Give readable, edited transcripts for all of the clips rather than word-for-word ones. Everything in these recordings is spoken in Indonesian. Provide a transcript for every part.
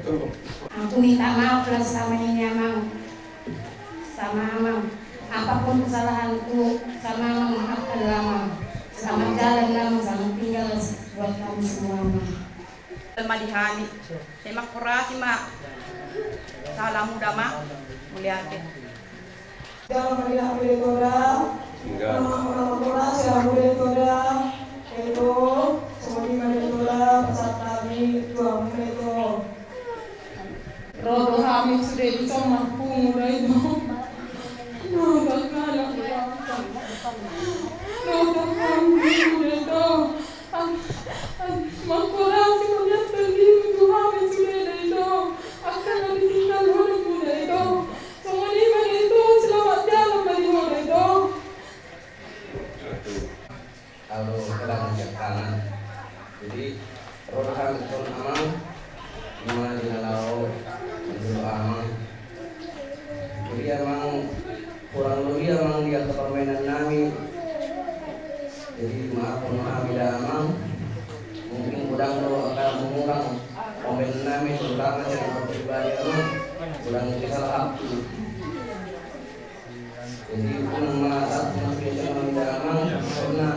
Aku minta maaf lah sama ini Amang, sama Amang. Apapun kesalahanku sama Amang, maafkanlah Amang. Selamat jalan Amang, selamat tinggal buat kami semua Amang. Madihani, semak kurasi mak. Salam muda mak, muliatin. Jangan melihat mereka. Nama kurasi aku mereka. Itu semua di mereka pesat kami tuang mereka. Rodo kami sudah bisa mampu muda itu. Rodo kami muda itu. Makurasi melihat pergi Tuhan sudah itu akan ditinggal oleh muda itu. Semua di mana itu selamat jalan bagi muda itu. Kalau telah menjak tangan, jadi rohan itu Amang, gimana dengan lau menurut Amang. Jadi Amang kurang lebih Amang lihat permainan kami. Jadi maaf Amang. Mungkin kurang lo akan mengurang komen nami terutama yang pribadi Amang kurang salah aku. Jadi pun merasa masih jangan Amang karena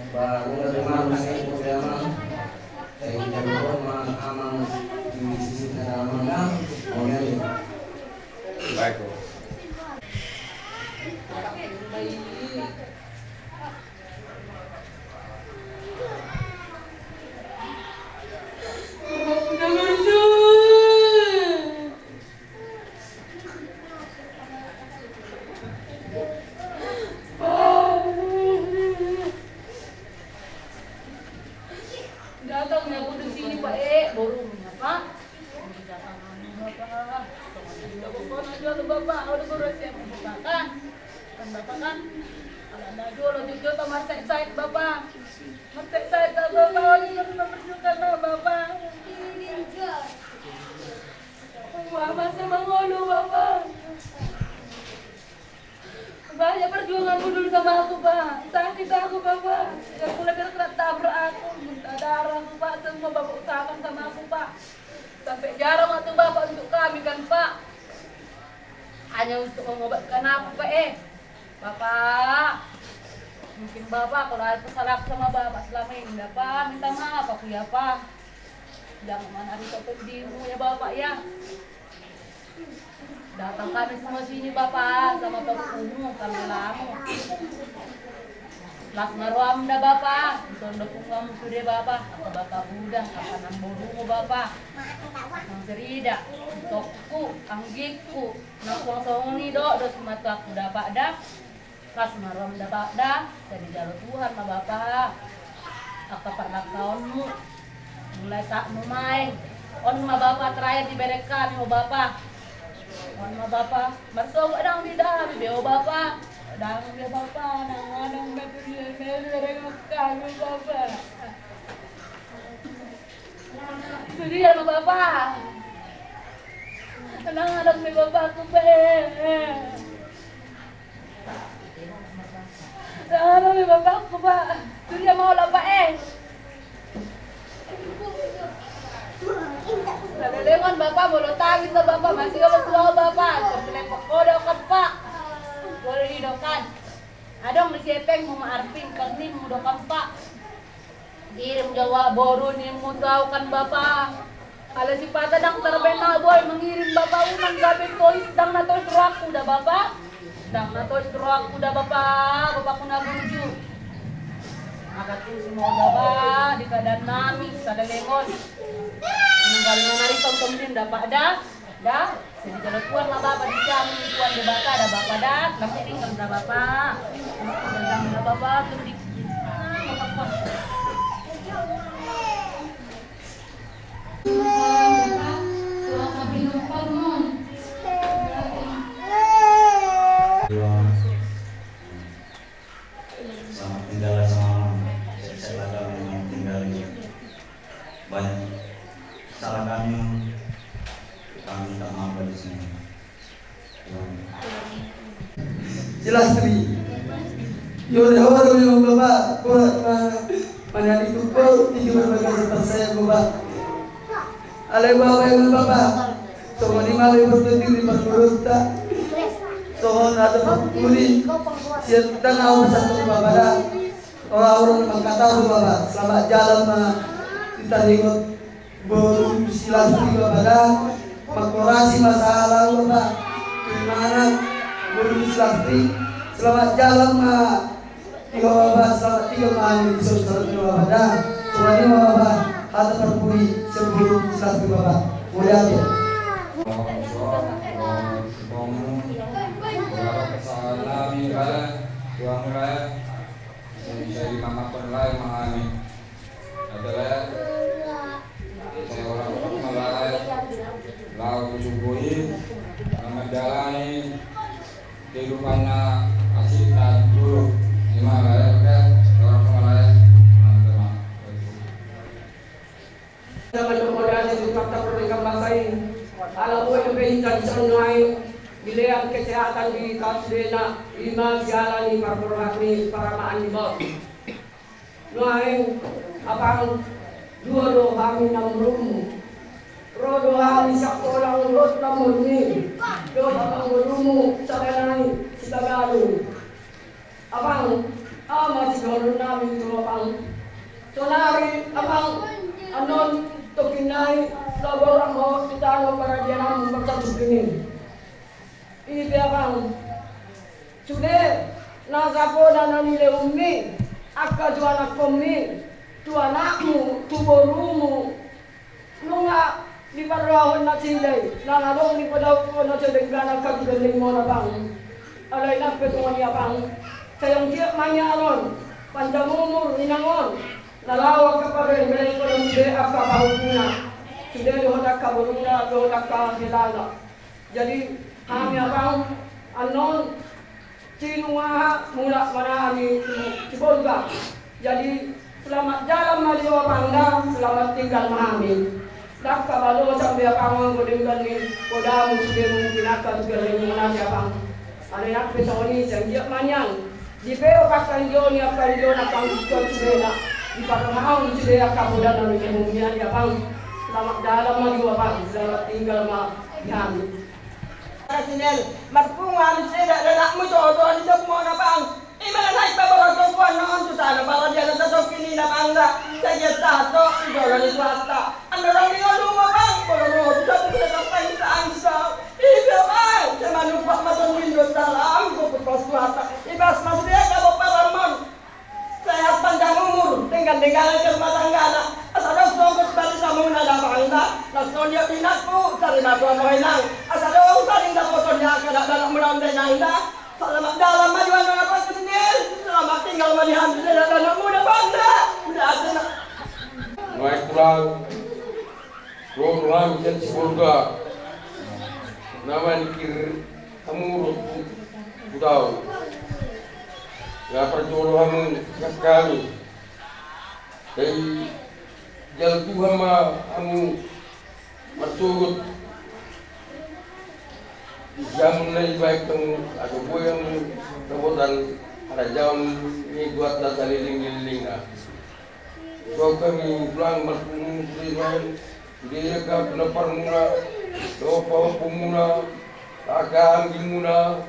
baru terima kasih kepada Amang. Saya jago Amang di sisi Amang kan, kemudian baik. Datangnya aku di sini Pak baru apa? Bapak, udah berusia kan? Kan Bapak kan? Ada dulu jujur sama saya Bapak. Saya Bapak udah berjuang Bapak. Bapak saya mengolo Bapak. Banyak perjuanganmu dulu sama aku Pak. Sakit aku Bapak. Yang mulai kena tabrak aku, muntah darah aku Pak. Semua Bapak usahakan sama aku Pak. Sampai jarang waktu Bapak untuk kami kan Pak. Hanya untuk mengobatkan aku Pak Bapak. Mungkin Bapak kalau ada kesalahan sama Bapak selama ini Bapak minta maaf aku ya Pak. Jangan mana itu pedihmu ya Bapak ya. Datang kami semua sini Bapak sama penghulu kami lama. Las maruam dah Bapak, tondok kamu sudah Bapak, apa Bapak udah, apa namborumu Bapak. Nang serida, tokku, anggikku, nang kosong ni dok semata aku dapat dah. Las maruam dapat dah, jadi jalur Tuhan ma Bapak. Apa pernah kawanmu mulai tak main. On ma Bapak terakhir di bedek kami ma Bapak. On ma Bapak, masuk adang di dah, bibeo Bapak. Adang dia Bapak, nang betul dia kami Bapak. Jadi ya ma Bapak. Adang di Bapak aku Adang di Bapak aku Pak. Jadi ya mau lah Pak Lelewan Bapak bola tangis tuh Bapak masih kalau tua Bapak terlepak kode kan Pak boleh hidokan ada masih epeng mau arpin kerni mudokan Pak kirim Jawa boru nih mau tahu kan Bapak kalau si patah dang terbena boy mengirim Bapak unang gabin tois dang nato serak udah Bapak dang nato serak udah Bapak kuna buju agak tuh semua Bapak di keadaan nami kada lengon meninggal menari pempemin dapat dah jadi kalau tuan lah Bapak di kami tuan di Bapak ada Bapak dah tapi ini kalau dah Bapak ada Bapak tuh di selamat tinggal sama saya kami tinggal banyak salah kami minta maaf di sini. Jelas tadi. Yaudah yang Bapak, pada itu kau tidak berbagai seperti saya Bapak. alai bawa ibu bapak sohon ini malah berpenting di menurut sohon ada pemuli siap kita ngawur satu bapak orang-orang mengkata bapak selamat jalan mah kita ikut bersilaturahmi bapak makorasi masalah bapak gimana bersilaturahmi selamat jalan mah tiga bapak selamat tiga mah di sosial bapak semuanya bapak ada perpui sebelum silaturahmi bapak mulai aja. Saya dimakan lain mengalami adalah saya orang malai lalu subuhi menjalani kehidupannya asik dan dulu gimana ya orang malai Zaman kemudian itu fakta pernikahan bangsa ini kalau boleh berhijab senai Bilihan kesehatan di Kasdena Ima jalani perpurahmi para ma'animot Nuaing apang dua dohami namrumu Rodohami saktolang lot namurni Dohami namrumu sakanai sitagalu Apang ama sigurun namin ito apang Sonari apang anon tokinay Laborang mo sitano para diyanang magsasubingin ini biarkan sudah nasapo dan nile ummi akka tu anak kami tu anakmu tu borumu nunga di parahon na silay nangalong di padaw ko na sa denggana kagaling mo na bang alay na petong niya bang sayang tiyak manyaron pandamumur ninangon nalawag ka pa rin ko ng sudah akka pahukuna sudah doon akka boruna doon akka hilala jadi kami abang anon cinua mula mana kami cibolga jadi selamat jalan maju bangga selamat tinggal mahami dak kabalo sampai abang godengkan ni kodamu sudah mungkin akan segala mana abang ada yang pesoni janjiak manyan di peo kakan joni akan jona akan sudah di pakamau sudah akan mudah namanya mungkin abang selamat jalan maju abang selamat tinggal mahami Kasinel, marpungan sila lalak mo todo ni mo na bang. Imala na ipabarog ko noon to sana para diyan sa sokini na bangga. Sa tato, idolo ni swasta. Ano lang ni lumo bang? Puro sa sa pansaan sa. Iba bang, sa manupa maton window talang ko po swasta. Ibas masriya ka mo para mon. Saya pandang umur, tinggal ke rumah tangga. Asal songkos balik sama na bangga. Nasonya pinatku, cari matu mo hinang. Asal saling dapotonnya kada dalam merantai nanda. Selamat dalam majuan apa kesendiri. Selamat tinggal melihat anak muda bangga. Udah ada. naik pulang pulang jadi surga nama dikir kamu tahu nggak perjuangan kami dari jalan Tuhan mah kamu berturut jam lebih baik kamu ada gue yang kemudian ada jam ini buat data liling lah. So kami pulang berkumpul dia ke penopar mula, doa pemula, agam mula.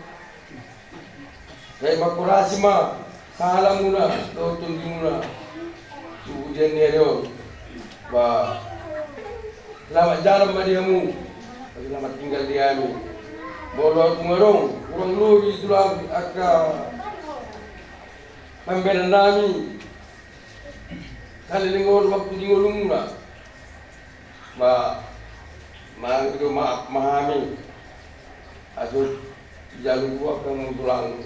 Saya makurasi mah salah mula, doa tinggi mula. Ujian ni ada, bah selamat jalan madiamu, selamat tinggal di kami. Boleh kumarong, kurang lebih tulang akak pembela nami. Kali lingor waktu dingolong mula, itu memahami, asal jalur gua kamu tulang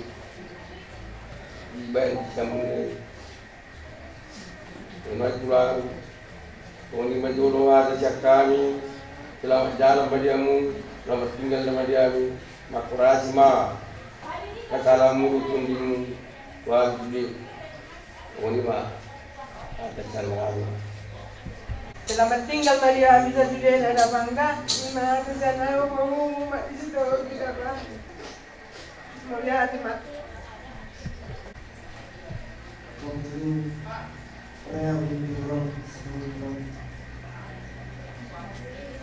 ibarat kamu ni, tulang, kau menjodoh ada siapa kami, selamat jalan badiamu, selamat tinggal sama diamu, makurasi ma, katamu tundimu, wajib, kau ni ma. Selamat tinggal Maria bisa sudah ada bangga. Lima persen aku mau mak di situ kita bang. Mulia hati mak.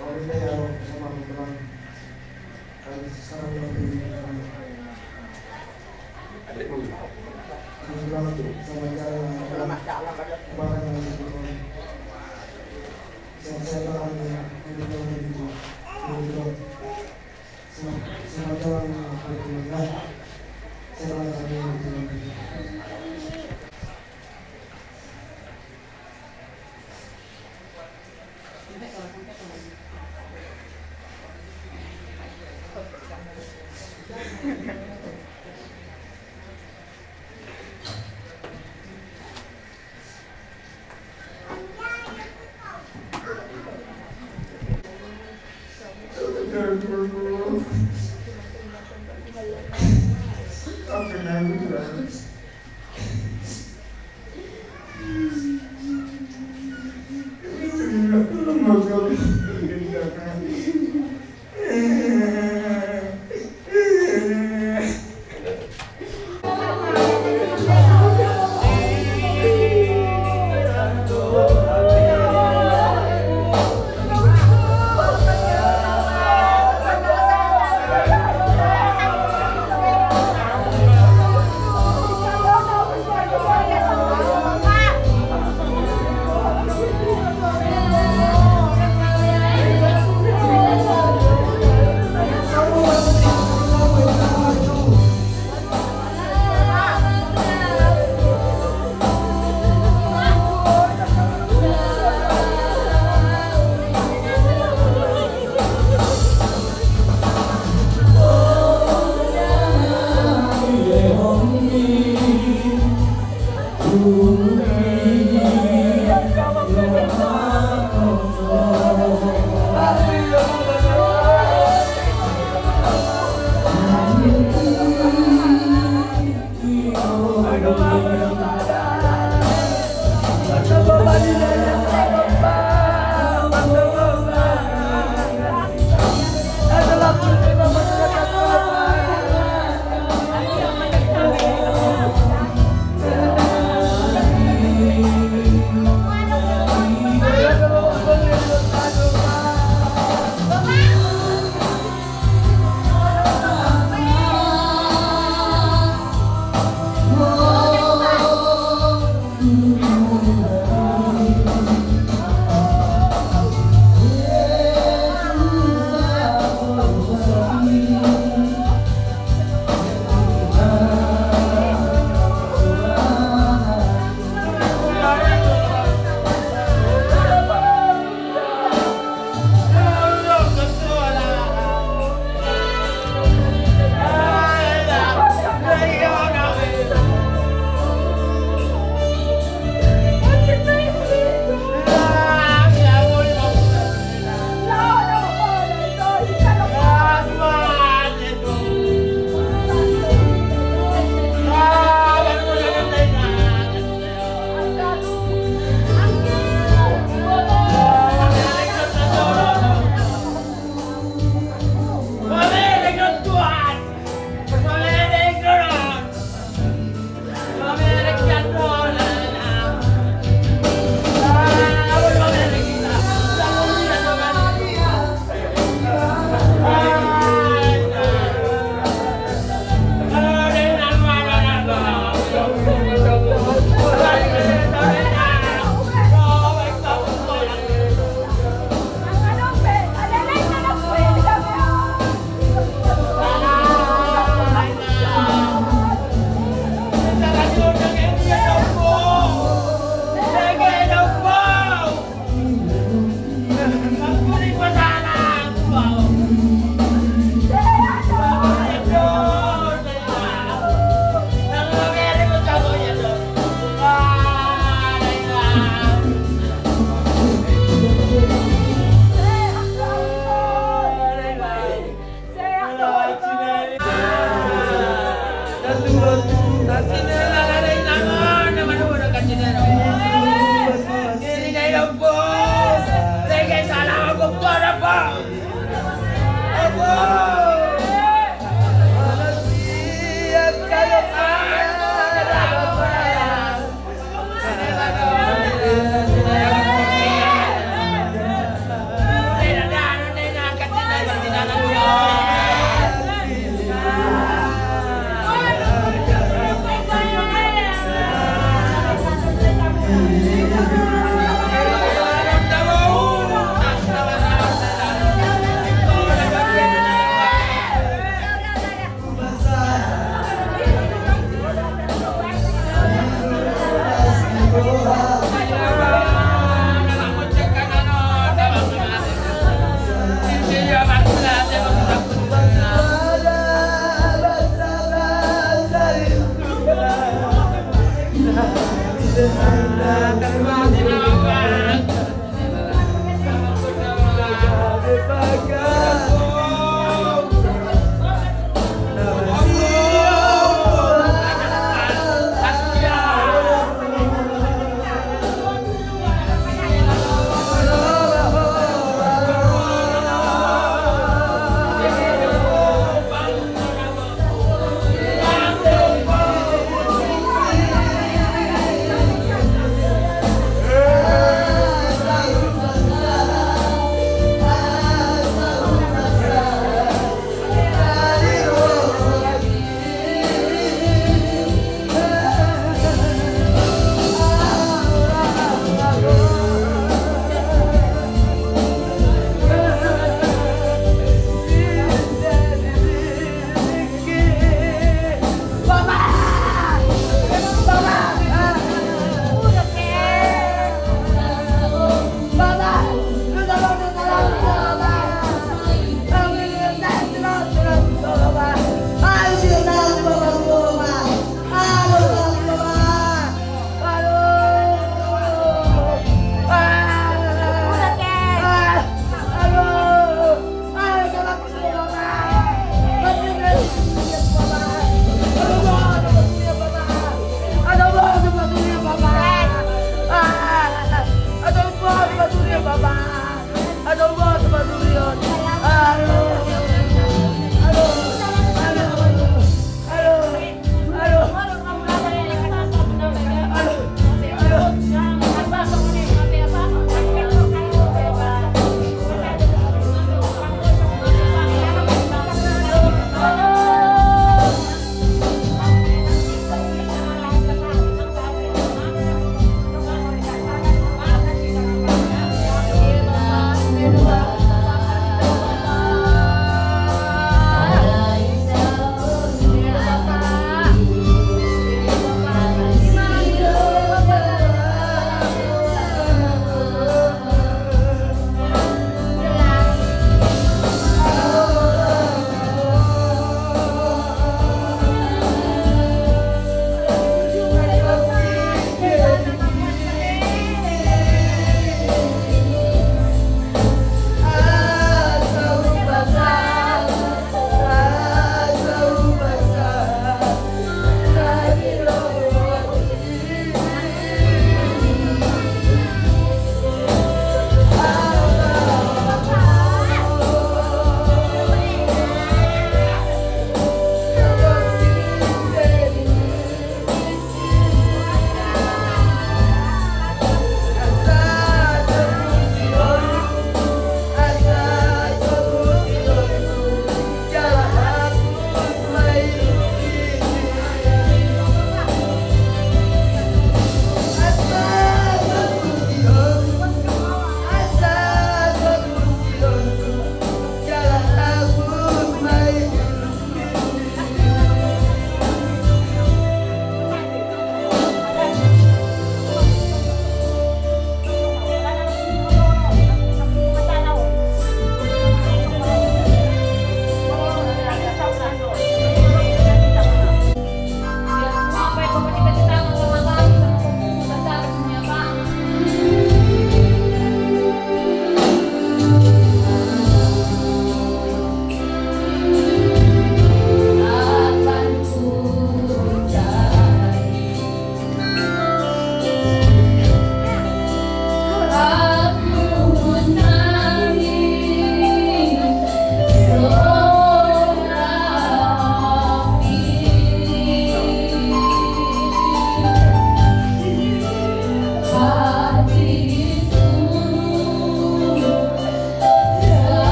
Kita ya sama berang. Sekarang lebih sama jalan kemarin saya tahu sama jalan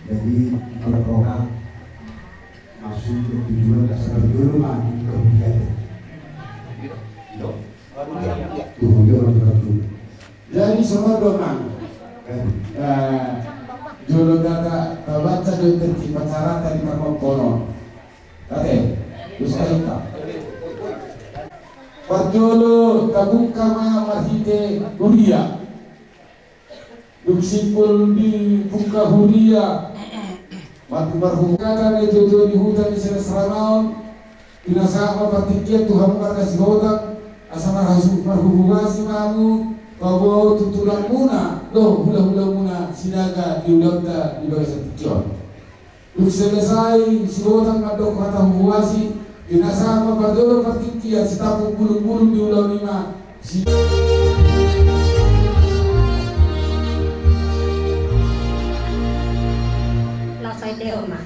Jadi berprogram masuk ke tujuan dasar duluan kemudian jadi semua doang jolo data baca jolo terci pacaran tadi kamu kono kate terus kita Pajolo tabuka ma mahide huria duksipul di buka huria mati marhumkada ne jojo di hutan di serasranaon dinasama patikia Tuhan markas hodang asama rasul marhumasi mamu bawa tutulan muna loh hula-hula muna sinaga di udapta di bagian tikion duk selesai si hodang madok kata huwasi dinasama padolo patikia setapu bulu-bulu di ulang lima si Lasai teo ma.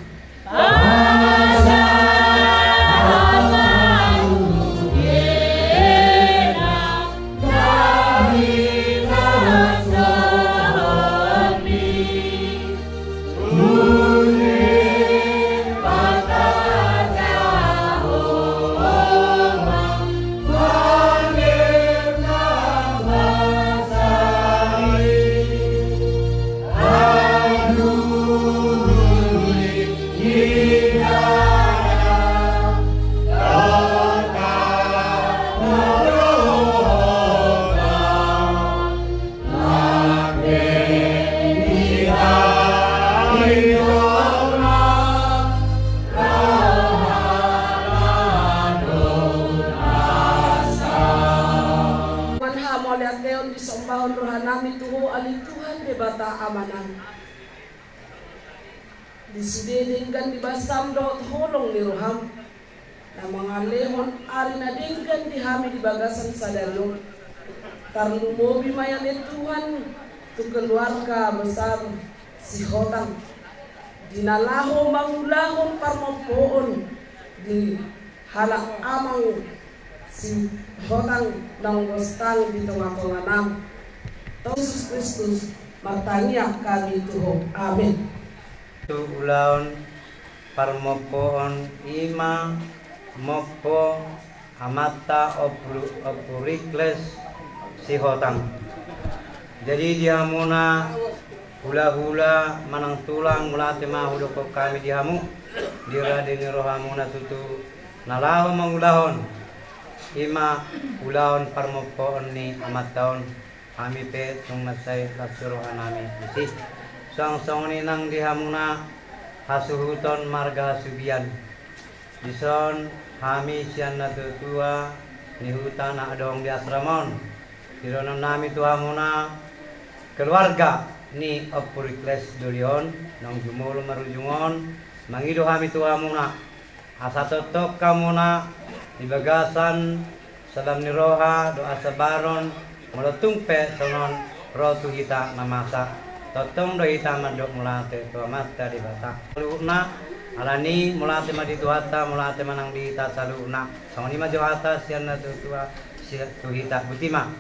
Disidedengkan di basam dohot holong ni roham na mga lemon ari na dengkan di hami di bagasan sadalo tarlumobi mayan ni Tuhan tu keluarga besar si Hotang dinalaho mangulahon parmampoon di halak amang si Hotang nang bostang di tengah-tengah nam Yesus Kristus martaniak kami Tuhan amin. Ulaon parmopoon ima mopo amata opurikles si Hotang. Jadi dia muna hula-hula manang tulang mulate mahudo ko kami dihamu dira deni rohamuna tutu nalaho mangulahon ima ulaon parmopoon ni amataon kami pe tung nasay lasuruhan namin isi sang ni nang dihamuna hasuhuton marga hasubian dison kami sian natutua ni hutan adong di asramon dironon nami tuhamuna keluarga ni opurikles dolion nang jumul marujungon mangido kami tuhamuna asatotok kamuna di bagasan salam ni roha doa sabaron meletung pe sonon rotu kita namasa totong do ita mandok mulate to mata di bata saluna alani mulate madi tuata mulate manang di ta saluna sangoni ma johata sian na tua sia tu hita butima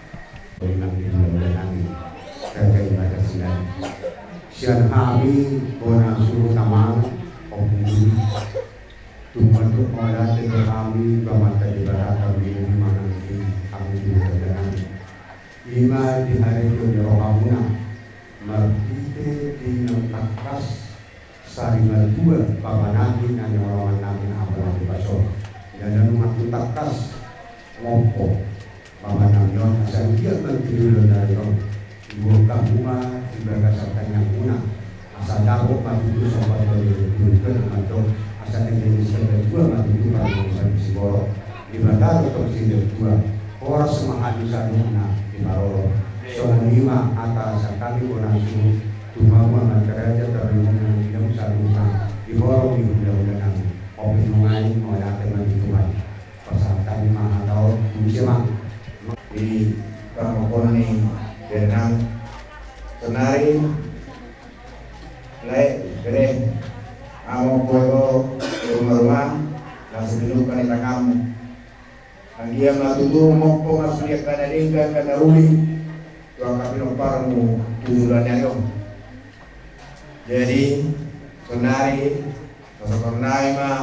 sian kami bona suruh tamal omni tuman ko ola te kami bamata di barat kami manang di kami di dalam lima di hari itu di rohamuna martite di nangkas sari malbua pamanangin ang narawan namin ang mga basok dan umat takas ngopo pamanangyon asal dia mentriulan dari ibu kahuma ibaga sartanya una asal dapok maju sobat berdudukan atau asal Indonesia berdua maju kalau Siboro ibadah atau sidir dua orang semangat bisa dina di Maroro soal lima atas kami konasu tumawa masyarakat terhubung dengan saluran di bawah di undang-undang opinungan oleh teman Tuhan pasal lima atau musim di permohonan ini dengan senari lek gede kamu koyo rumah dan sebelum kanita kamu ang dia matutuwa mo po masuliak ka na rin ka na uli tuwang kapinong parang tutulan niya jadi senari sebenarnya mah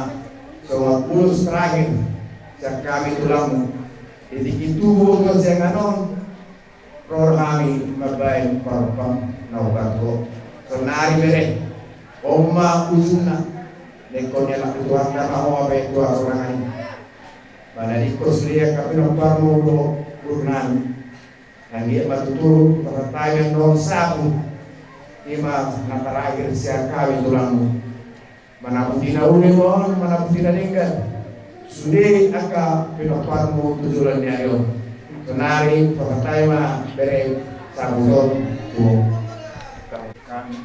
soal pulos terakhir yang kami tulang jadi itu bukan janganon roh kami mabain parpam naubato senari bere oma usuna nekonya lah tuan nama mau apa itu orang ini mana di koslia kami nomor mudo urnan dan dia matuturu pertanyaan non sabu lima terakhir siang kami tulangmu mana pun tidak uni mohon mana pun tidak tinggal sudah agak pinoparmu tujuan nyayo senari pertanyaan bere sabu tuh kami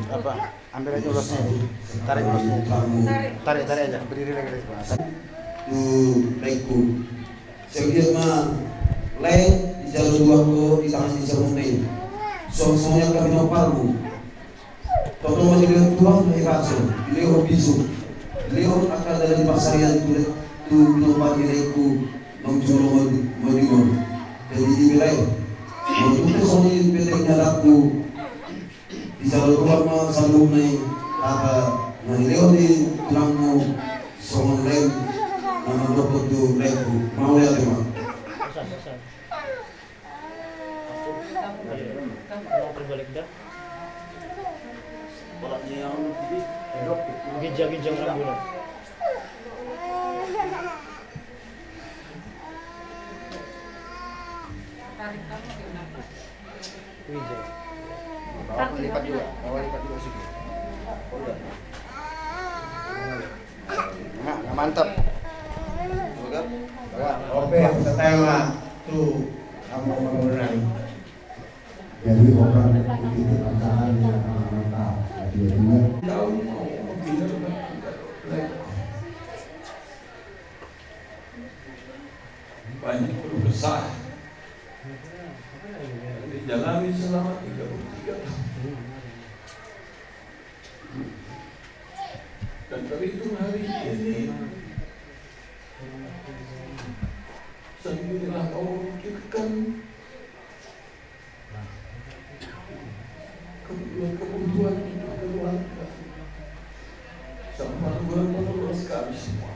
apa ambil aja ulasnya tarik ulasnya tarik aja berdiri lagi tu leku sekian mah lain di jalur dua ko di tangan di jalur lain soalnya kami noparmu toto menjadi tuang dari rasul beliau bisu beliau akan dari pasarian tu nopar leku mengjolo modimon jadi di wilayah untuk soalnya pentingnya laku di jalur dua mah sambung naik apa beliau di tulangmu soal lain nama dokter tu leku mau lihat mah berbalik dah bolanya yang ginjang rambutnya lipat juga sih nggak mantap oke setema tuh kamu mengurangi jadi orang begitu pacaran yang mantap dia tahu banyak perlu besar dijalani selama 33 tahun dan terhitung hari ini sendirilah kau memikirkan kebutuhan hidup keluarga sama menerus kami semua.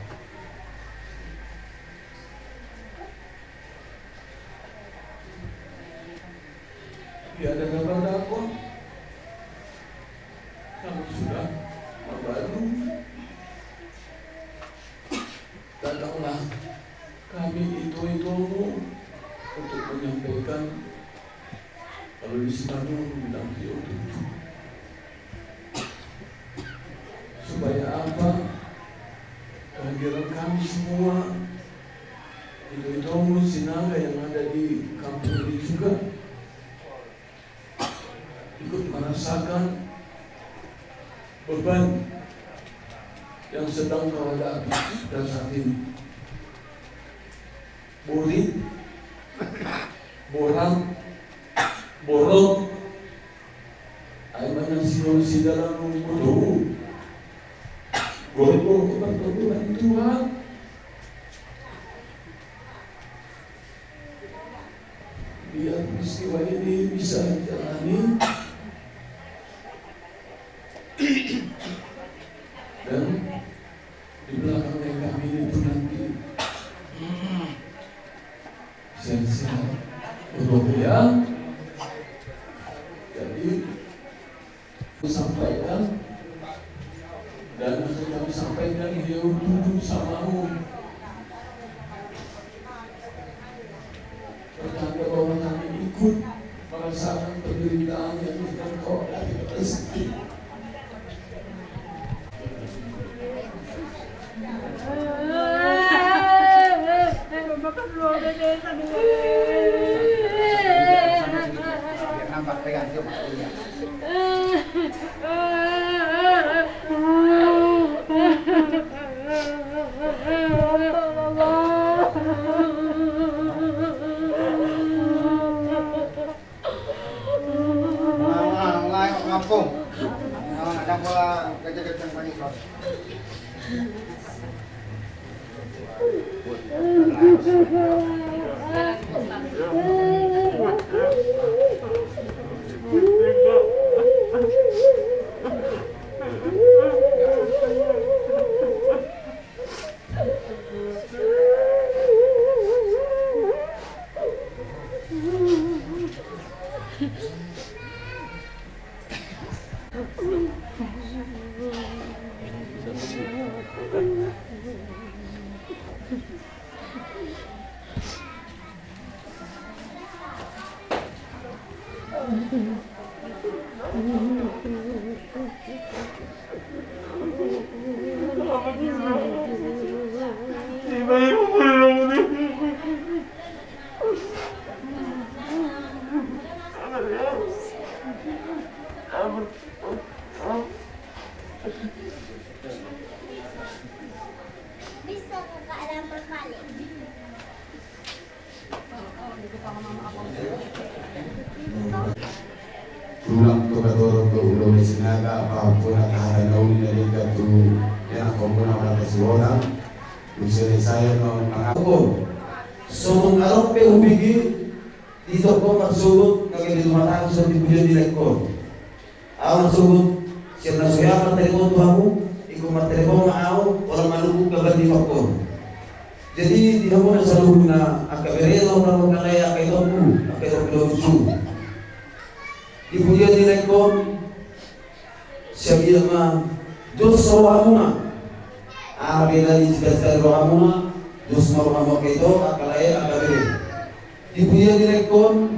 Tiada kabar dakwah, kami sudah membantu. Datanglah kami itu untuk menyampaikan kalau di Bandung bilang itu supaya apa kehadiran kami semua itu Sinaga yang ada di kampung ini juga ikut merasakan beban yang sedang kau hadapi dan saat ini. Burit, borang, borong, ayman si dalam mudo, borong keperluan Tuhan. Biar peristiwa ini bisa jalani dan di belakangnya kami itu nanti sehat-sehat berdoa. Jadi sampaikan dan akan kami sampaikan tunduk samamu. Pertanda bahwa kami ikut merasakan penderitaan yang engkau dari rezeki. Bisa kakak ada berbalik. Tulang to kadoro to ulo ni sinaga apapun at hahanauli na liga to yan ako muna wala kasi wala gusto rin saya no ako so arok pe ubigi dito ko magsugod kagay dito matang sa dibuyan nila ko awan sugod siya na suya magtelefon to ako ikaw magtelefon na ako walang malugog kabandi ako jadi di mo na sa loob na akaberero na magkalaya kay Toku kay Toku Ibuyan nila ko siya bilang Diyos sa wahamuna arabi na ijigasta wahamuna Diyos maruhamo kayo akalaya akabere ibuyan nila ko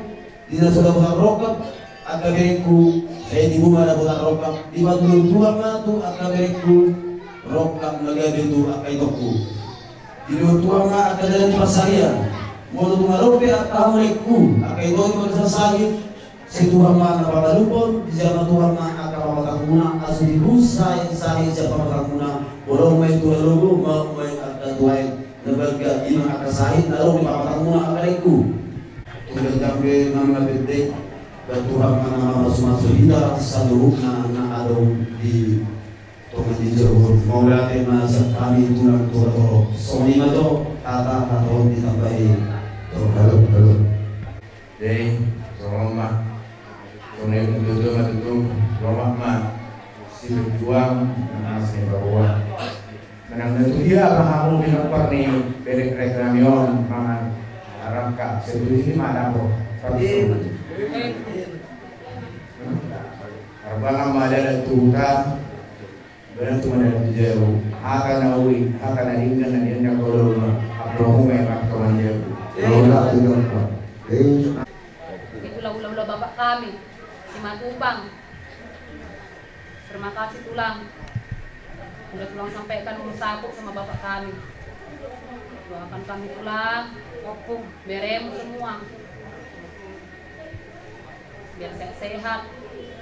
di na sa labang rokap akabere ko sa hindi mo malabang rokap di ba tuluntuhan na ito akabere ko rokap nagabi ito akay Toku dinuntuhan nga akadalan ni Pasaya mo ito nga rope at kamay ko akay Toku magsasagit si Tuhan ma napapalupon, di siya Tuhan ma akapamatang muna, aso di busa yang sahih siya pamatang muna, walau may tuwalugo, may akatuhay, nabaga, inang akasahit, lalo di pamatang muna akaliku. Tugal kami mga nabitik, dan Tuhan ma namasumasulita sa loob na araw di Tuhan di Jauh. Maulah tema sa kami tulang Tuhan. So lima to, tata tahun ditambahin. Halo. Day, selamat. Kemudian matutu romak ma si berjuang dengan asli bahwa menang itu dia kamu binapar nih berek rekramion mangan arangka sebelum ini mana bro tapi arbanga madala tuta berantu madala jauh akan awi akan adingan dan yang kalau abromu memang kawan jauh Itulah bapak kami di Matupang. Terima kasih tulang. Udah tulang sampaikan urusanku sama bapak kami. Doakan kami tulang, opung, beremu semua. Biar sehat,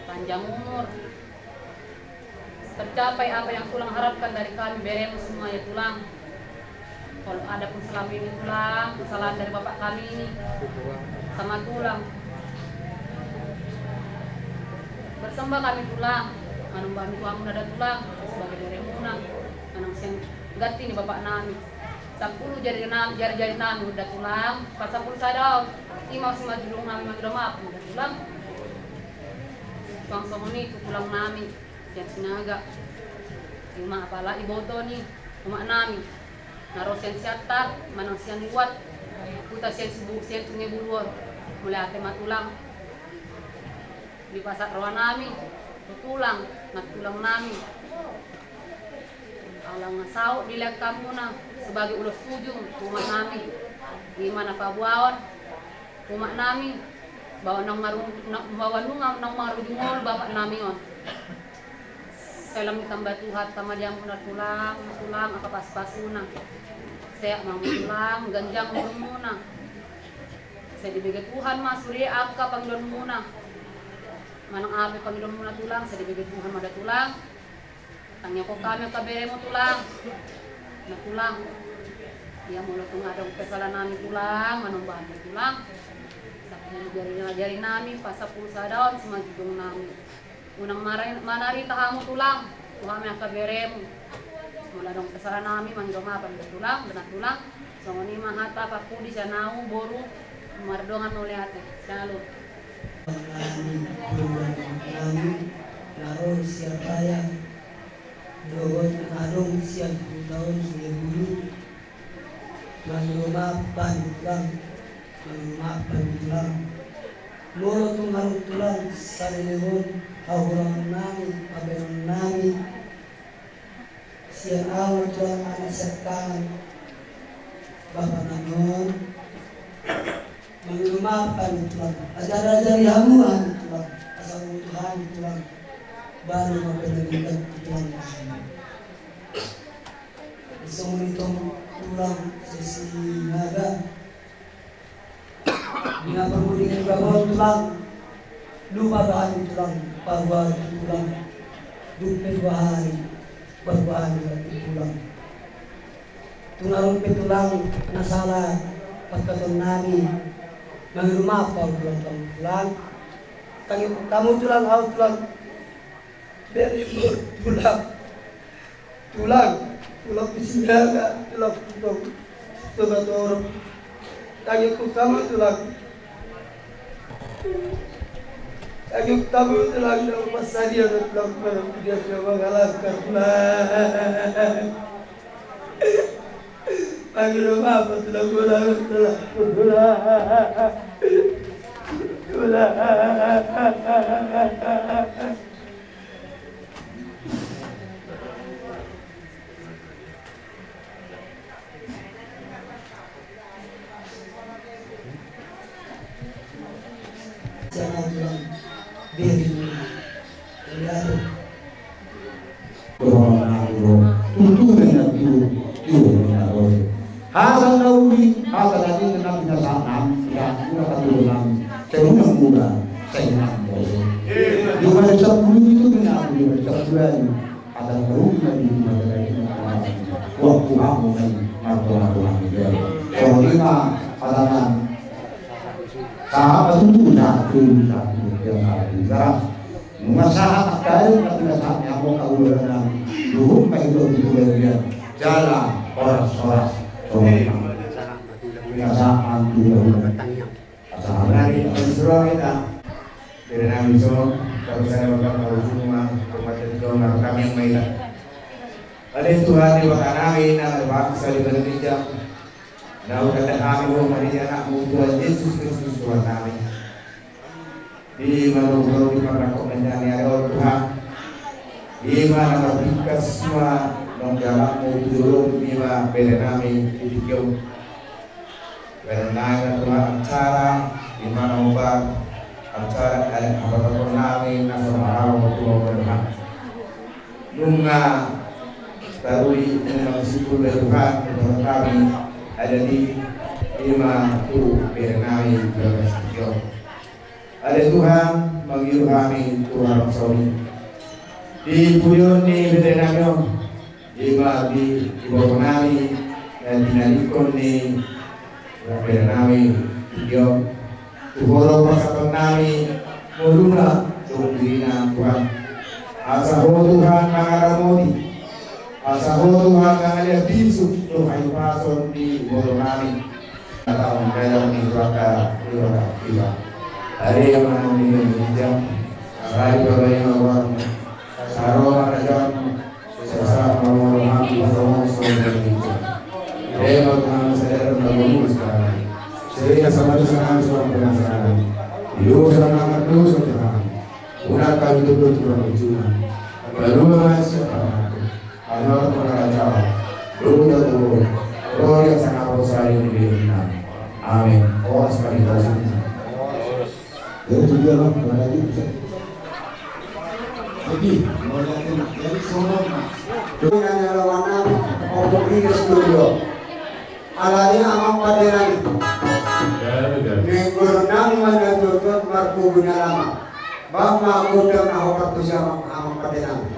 panjang umur. Tercapai apa yang tulang harapkan dari kami, beremu semua ya tulang. Kalau ada pun selama ini tulang, kesalahan dari bapak kami ini sama tulang. Bersembah kami tulang, manembah tuang ada tulang sebagai deremuna, manang siang ganti ni bapak nami. 10 jari nami udah tulang, pas 10 sadau, imau si majulung nami udah maaf udah tulang. Tuang somoni itu tulang nami, yang sinaga. Ima apala iboto ni, umak nami. Naro siang siatar, manang siang luat, puta siang sibuk siang sungai buluan, mulai ate matulang. Di pasar rawa nami tulang nami Alang ngasau dilihat kamu na sebagai ulos tujung rumah nami. Gimana pabuawan rumah nami bawa nang maru bawa nunga nang marujungol bapak nami on. Salam tambah Tuhan sama dia muna tulang apa pas-pasuna. Saya mau tulang ganjang muna. Saya dibagi Tuhan mas suri angka panggilan muna. Manang api panggilan muna tulang saya dibagi Tuhan ada tulang. Tanya ko kami kabere mo tulang. Na tulang. Dia mula tungadong kesalahan nami tulang, manong bahan tulang. Jari nami pasa pulsa daun semajudong nami. Unang manari tahamu tulang, kami akan beremu. Mula dong kesalahan nami manggiromapan tulang, benar tulang. Songoni mahata pakudi sanau boru mardongan oleh hati. Selalu. Laron siapa yang dogon arong siap tahun 2000 manggiromapan tulang. Maafkan tulang mulu tungarang tulang salilihon ahurangan namin paberon namin siang awal tulang anisertangan bapak nanon manggiromapan tulang ajar-ajar yamuan tulang asal Tuhan tulang baru mapenalitan tulang isong tulang sesi naga dengan permudingan gabung tulang lupa bahan tulang bahwa tulang dupe 2 hari berbahan tulang tunarong petulang nasala pagkatong nami mangirumah pa tulang kamu tulang hau tulang beri tulang pisinaga tulang tulang Kagik kamu tulang, kagik kamu tulang dalam masa dia tulang pada dia mengalahkan tulang. Pagi rumah apa tulang. Jangan bilang biarin lihat tutu dengan tu halang nauli halang lagi dengan binasaan ya kita katurunan saya muda saya juga di sebelum itu dengan di sebulan ada rumah di mana waktu aku atau soalnya halangan sahabat itu satu yang ada mengasahat kali ketika saatnya mau kaulan luhur kayu itu dia jalan orang-orang mengasahan dulu dari Israel kita dari Nabi Sol kalau saya bakal rumah rumah kami yang mainan ada Tuhan di bawah kami nama bangsa di Indonesia. Nah, kata kami bahwa dia anakmu Tuhan Yesus Kristus Tuhan kami. Di mana di mana komendan ya Tuhan. Di mana berkat semua dong jalanmu turun di mana bela kami hidup. Karena Tuhan acara di mana obat acara ada apa-apa kami nasama Allah Tuhan. Nunga tarui nunga syukur Tuhan kami ada di lima tu bernai berasio. Ada Tuhan manggil kami Tuhan Rasul. Di puyon ni berenamyo lima di bawah kami dan dinalikon ni bernai Dio. Tuhoro pasapang nami muluna tungdirina Tuhan. Asa ho Tuhan mangaramodi. Asa ho Tuhan kangalia bisu Tuhan pason di bawah kami. Atau dalam neraka iba. Hari yang mana minjam, hari yang orang sarong rajam, sesa mau mati sarong sarong itu. Dewa Tuhan sadar bangun sekarang. Saya sama dengan seorang penasaran. Hidup sama terus Tuhan. Unak kami betul-betul berjuang. Baru masuk Anak pengajar, dunia turun, roh yang sangat besar ini dihina. Amin. Oh sekali kasih. Itu dia lah, lagi bisa. Jadi, mulai dari semua. Dengan lawanan untuk ini studio. Alanya amang paderan. Nenggurnang menentukan marku guna lama. Bapa kudang ahok kapusya amang paderan.